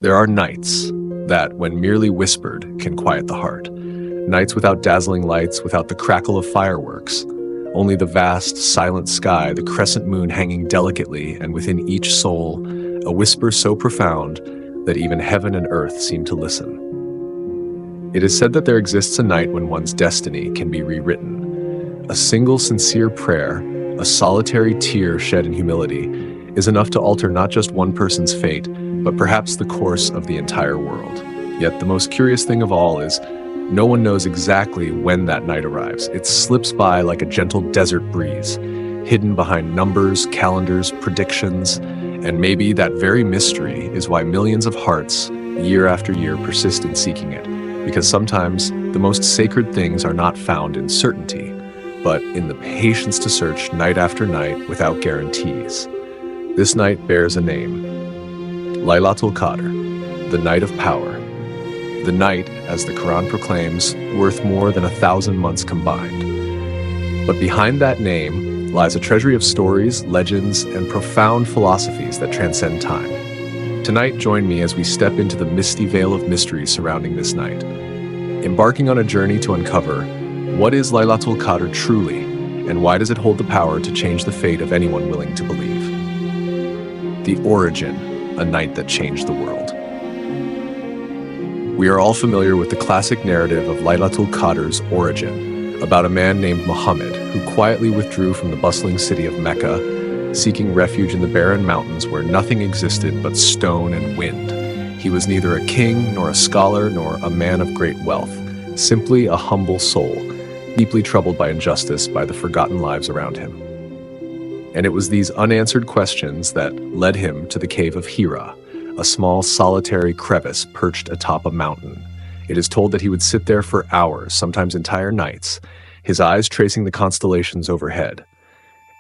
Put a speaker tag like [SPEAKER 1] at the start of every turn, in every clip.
[SPEAKER 1] There are nights that, when merely whispered, can quiet the heart. Nights without dazzling lights, without the crackle of fireworks. Only the vast, silent sky, the crescent moon hanging delicately, and within each soul, a whisper so profound that even heaven and earth seem to listen. It is said that there exists a night when one's destiny can be rewritten. A single sincere prayer, a solitary tear shed in humility, is enough to alter not just one person's fate, but perhaps the course of the entire world. Yet the most curious thing of all is, no one knows exactly when that night arrives. It slips by like a gentle desert breeze, hidden behind numbers, calendars, predictions, and maybe that very mystery is why millions of hearts, year after year, persist in seeking it. Because sometimes the most sacred things are not found in certainty, but in the patience to search night after night without guarantees. This night bears a name: Laylatul Qadr, the night of power. The night, as the Quran proclaims, worth more than 1,000 months combined. But behind that name lies a treasury of stories, legends, and profound philosophies that transcend time. Tonight, join me as we step into the misty veil of mystery surrounding this night, embarking on a journey to uncover what is Laylatul Qadr truly, and why does it hold the power to change the fate of anyone willing to believe. The origin, a night that changed the world. We are all familiar with the classic narrative of Lailatul Qadr's origin, about a man named Muhammad who quietly withdrew from the bustling city of Mecca, seeking refuge in the barren mountains where nothing existed but stone and wind. He was neither a king, nor a scholar, nor a man of great wealth, simply a humble soul, deeply troubled by injustice, by the forgotten lives around him. And it was these unanswered questions that led him to the cave of Hira, a small solitary crevice perched atop a mountain. It is told that he would sit there for hours, sometimes entire nights, his eyes tracing the constellations overhead.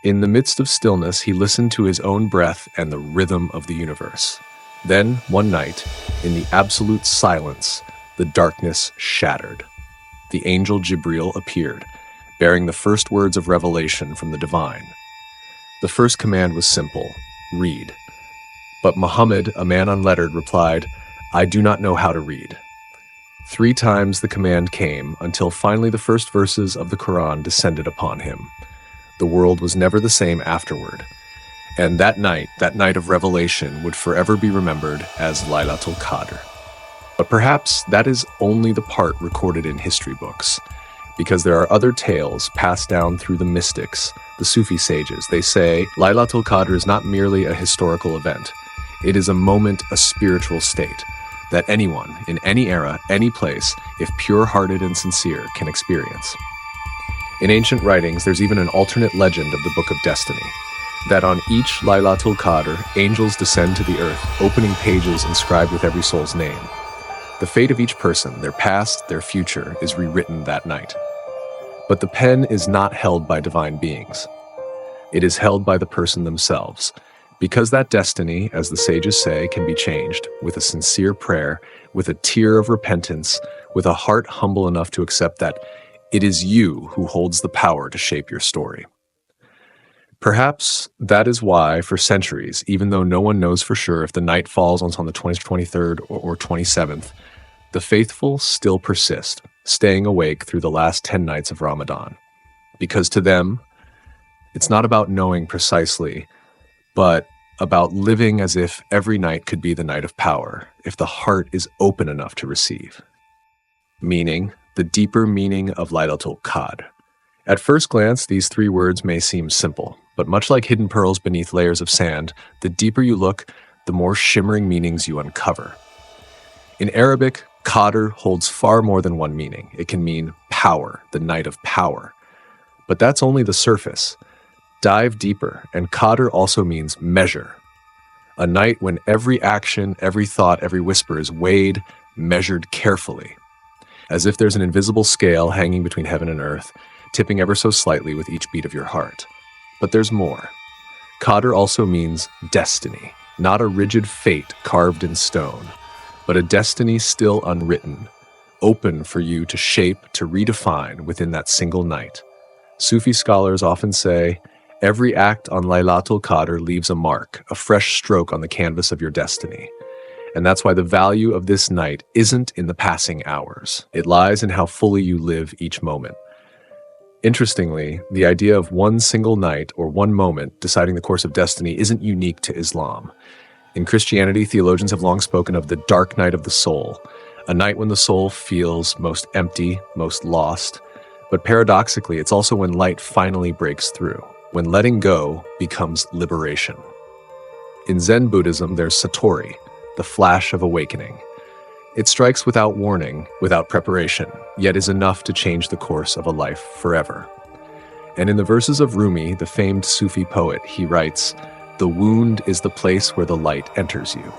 [SPEAKER 1] In the midst of stillness, he listened to his own breath and the rhythm of the universe. Then, one night, in the absolute silence, the darkness shattered. The angel Jibril appeared, bearing the first words of revelation from the divine. The first command was simple: read. But Muhammad, a man unlettered, replied, "I do not know how to read." 3 times the command came, until finally the first verses of the Quran descended upon him. The world was never the same afterward. And that night of revelation, would forever be remembered as Lailatul Qadr. But perhaps that is only the part recorded in history books, because there are other tales passed down through the mystics, the Sufi sages. They say Lailatul Qadr is not merely a historical event. It is a moment, a spiritual state, that anyone, in any era, any place, if pure-hearted and sincere, can experience. In ancient writings, there's even an alternate legend of the Book of Destiny, that on each Lailatul Qadr, angels descend to the earth, opening pages inscribed with every soul's name. The fate of each person, their past, their future, is rewritten that night. But the pen is not held by divine beings. It is held by the person themselves, because that destiny, as the sages say, can be changed with a sincere prayer, with a tear of repentance, with a heart humble enough to accept that it is you who holds the power to shape your story. Perhaps that is why, for centuries, even though no one knows for sure if the night falls on the 23rd or 27th, the faithful still persist, staying awake through the last 10 nights of Ramadan. Because to them, it's not about knowing precisely, but about living as if every night could be the night of power, if the heart is open enough to receive. Meaning, the deeper meaning of Laylatul Qadr. At first glance, these 3 words may seem simple, but much like hidden pearls beneath layers of sand, the deeper you look, the more shimmering meanings you uncover. In Arabic, Qadr holds far more than one meaning. It can mean power, the night of power. But that's only the surface. Dive deeper, and Qadr also means measure. A night when every action, every thought, every whisper is weighed, measured carefully, as if there's an invisible scale hanging between heaven and earth, tipping ever so slightly with each beat of your heart. But there's more. Qadr also means destiny, not a rigid fate carved in stone, but a destiny still unwritten, open for you to shape, to redefine within that single night. Sufi scholars often say, every act on Laylatul Qadr leaves a mark, a fresh stroke on the canvas of your destiny. And that's why the value of this night isn't in the passing hours. It lies in how fully you live each moment. Interestingly, the idea of one single night or one moment deciding the course of destiny isn't unique to Islam. In Christianity, theologians have long spoken of the dark night of the soul, a night when the soul feels most empty, most lost. But paradoxically, it's also when light finally breaks through, when letting go becomes liberation. In Zen Buddhism, there's Satori, the flash of awakening. It strikes without warning, without preparation, yet is enough to change the course of a life forever. And in the verses of Rumi, the famed Sufi poet, he writes, "The wound is the place where the light enters you."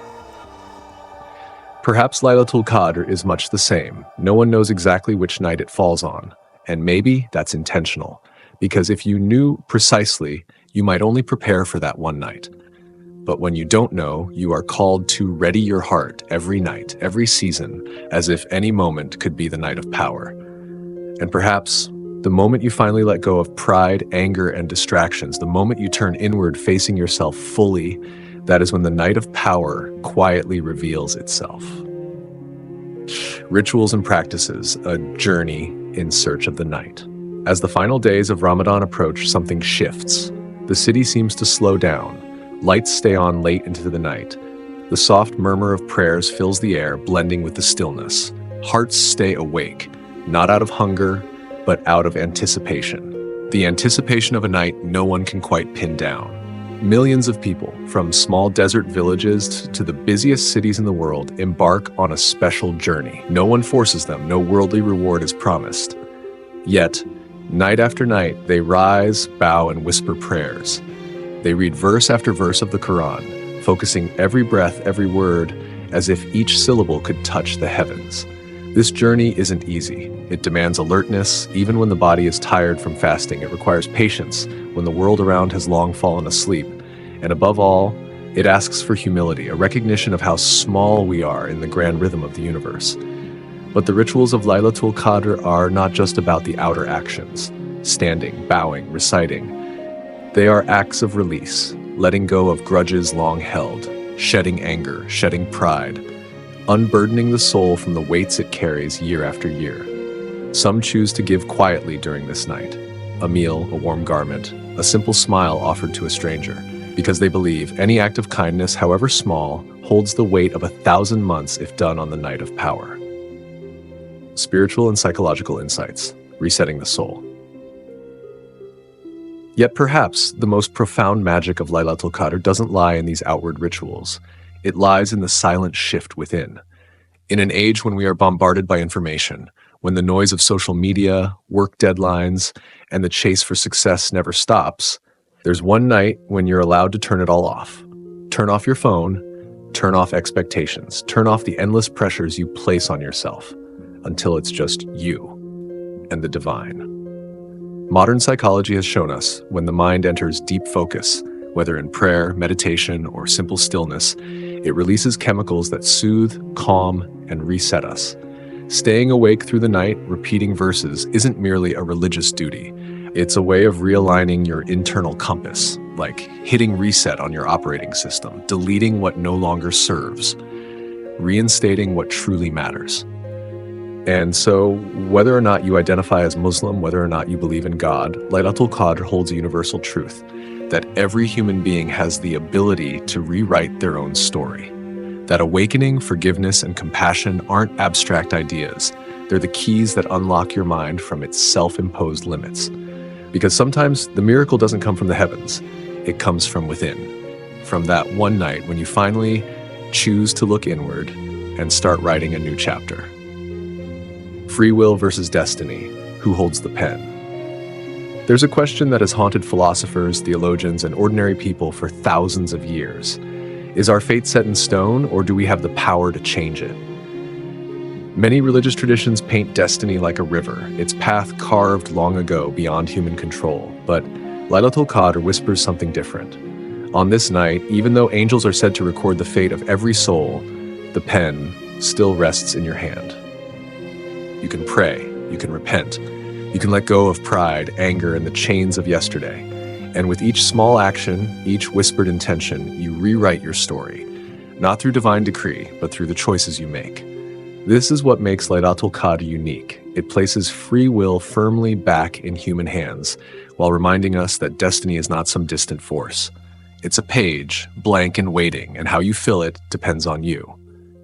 [SPEAKER 1] Perhaps Lailatul Qadr is much the same. No one knows exactly which night it falls on. And maybe that's intentional, because if you knew precisely, you might only prepare for that one night. But when you don't know, you are called to ready your heart every night, every season, as if any moment could be the night of power. And perhaps the moment you finally let go of pride, anger, and distractions, the moment you turn inward facing yourself fully, that is when the night of power quietly reveals itself. Rituals and practices, a journey in search of the night. As the final days of Ramadan approach, something shifts. The city seems to slow down. Lights stay on late into the night. The soft murmur of prayers fills the air, blending with the stillness. Hearts stay awake, not out of hunger, but out of anticipation. The anticipation of a night no one can quite pin down. Millions of people, from small desert villages to the busiest cities in the world, embark on a special journey. No one forces them, no worldly reward is promised. Yet, night after night, they rise, bow, and whisper prayers. They read verse after verse of the Quran, focusing every breath, every word, as if each syllable could touch the heavens. This journey isn't easy. It demands alertness, even when the body is tired from fasting. It requires patience when the world around has long fallen asleep. And above all, it asks for humility, a recognition of how small we are in the grand rhythm of the universe. But the rituals of Lailatul Qadr are not just about the outer actions, standing, bowing, reciting. They are acts of release, letting go of grudges long held, shedding anger, shedding pride, unburdening the soul from the weights it carries year after year. Some choose to give quietly during this night, a meal, a warm garment, a simple smile offered to a stranger, because they believe any act of kindness, however small, holds the weight of 1,000 months if done on the night of power. Spiritual and psychological insights, resetting the soul. Yet perhaps the most profound magic of Lailatul Qadr doesn't lie in these outward rituals. It lies in the silent shift within. In an age when we are bombarded by information, when the noise of social media, work deadlines, and the chase for success never stops, there's one night when you're allowed to turn it all off. Turn off your phone, turn off expectations, turn off the endless pressures you place on yourself, until it's just you and the divine. Modern psychology has shown us when the mind enters deep focus, whether in prayer, meditation, or simple stillness, it releases chemicals that soothe, calm, and reset us. Staying awake through the night, repeating verses, isn't merely a religious duty. It's a way of realigning your internal compass, like hitting reset on your operating system, deleting what no longer serves, reinstating what truly matters. And so, whether or not you identify as Muslim, whether or not you believe in God, Lailatul Qadr holds a universal truth, that every human being has the ability to rewrite their own story. That awakening, forgiveness, and compassion aren't abstract ideas. They're the keys that unlock your mind from its self-imposed limits. Because sometimes the miracle doesn't come from the heavens. It comes from within. From that one night when you finally choose to look inward and start writing a new chapter. Free will versus destiny. Who holds the pen? There's a question that has haunted philosophers, theologians, and ordinary people for thousands of years. Is our fate set in stone, or do we have the power to change it? Many religious traditions paint destiny like a river, its path carved long ago beyond human control. But Lailatul Qadr whispers something different. On this night, even though angels are said to record the fate of every soul, the pen still rests in your hand. You can pray, you can repent, you can let go of pride, anger, and the chains of yesterday. And with each small action, each whispered intention, you rewrite your story. not through divine decree, but through the choices you make. This is what makes Laylatul Qadr unique. It places free will firmly back in human hands, while reminding us that destiny is not some distant force. It's a page, blank and waiting, and how you fill it depends on you.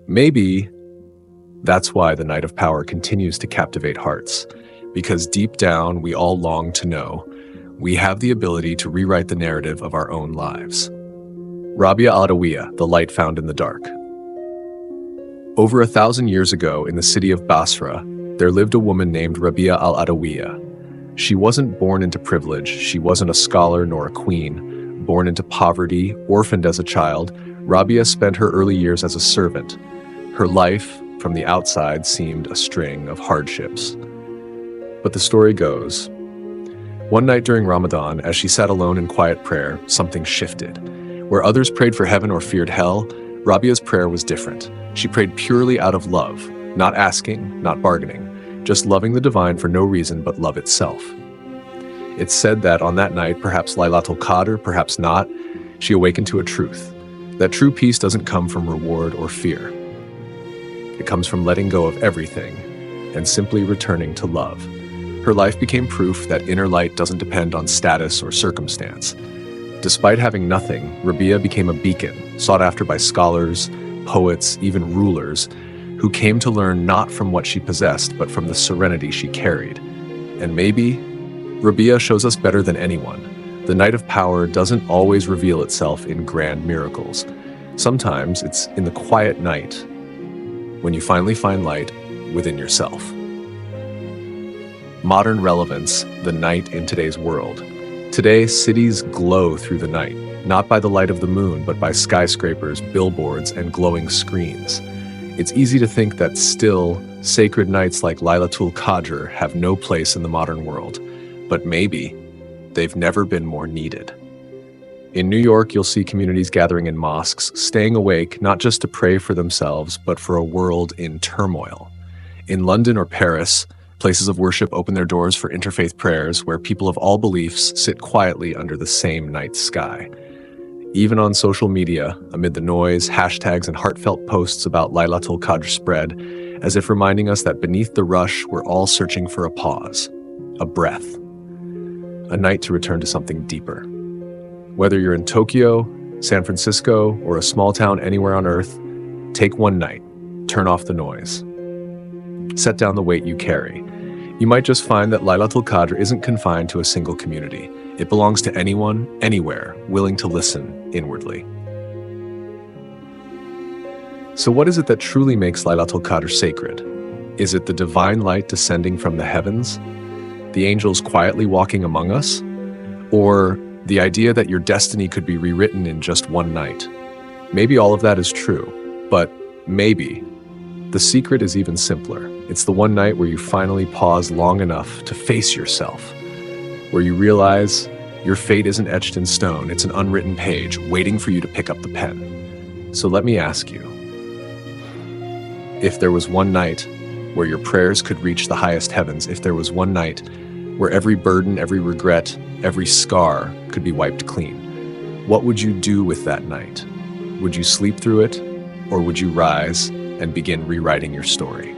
[SPEAKER 1] Maybe that's why the Night of Power continues to captivate hearts, because deep down we all long to know we have the ability to rewrite the narrative of our own lives. Rabia al-Adawiyya, the light found in the dark. Over 1,000 years ago, in the city of Basra, there lived a woman named Rabia al-Adawiyya. She wasn't born into privilege, she wasn't a scholar nor a queen. Born into poverty, orphaned as a child, Rabia spent her early years as a servant. Her life, from the outside, seemed a string of hardships. But the story goes, one night during Ramadan, as she sat alone in quiet prayer, something shifted. Where others prayed for heaven or feared hell, Rabia's prayer was different. She prayed purely out of love, not asking, not bargaining, just loving the divine for no reason but love itself. It's said that on that night, perhaps Lailatul Qadr, perhaps not, she awakened to a truth. That true peace doesn't come from reward or fear. It comes from letting go of everything and simply returning to love. Her life became proof that inner light doesn't depend on status or circumstance. Despite having nothing, Rabia became a beacon, sought after by scholars, poets, even rulers, who came to learn not from what she possessed, but from the serenity she carried. And maybe Rabia shows us better than anyone. The night of power doesn't always reveal itself in grand miracles. Sometimes it's in the quiet night, when you finally find light within yourself. Modern relevance, the night in today's world. Today, cities glow through the night, not by the light of the moon, but by skyscrapers, billboards, and glowing screens. It's easy to think that still, sacred nights like Lailatul Qadr have no place in the modern world, but maybe they've never been more needed. In New York, you'll see communities gathering in mosques, staying awake not just to pray for themselves, but for a world in turmoil. In London or Paris, places of worship open their doors for interfaith prayers where people of all beliefs sit quietly under the same night sky. Even on social media, amid the noise, hashtags, and heartfelt posts about Lailatul Qadr spread, as if reminding us that beneath the rush, we're all searching for a pause, a breath, a night to return to something deeper. Whether you're in Tokyo, San Francisco, or a small town anywhere on Earth, take one night, turn off the noise. Set down the weight you carry. You might just find that Lailatul Qadr isn't confined to a single community. It belongs to anyone, anywhere, willing to listen inwardly. So what is it that truly makes Lailatul Qadr sacred? Is it the divine light descending from the heavens? The angels quietly walking among us? Or the idea that your destiny could be rewritten in just one night? Maybe all of that is true, but maybe the secret is even simpler. It's the one night where you finally pause long enough to face yourself, where you realize your fate isn't etched in stone, it's an unwritten page waiting for you to pick up the pen. So let me ask you, if there was one night where your prayers could reach the highest heavens, if there was one night where every burden, every regret, every scar could be wiped clean, what would you do with that night? Would you sleep through it, or would you rise and begin rewriting your story?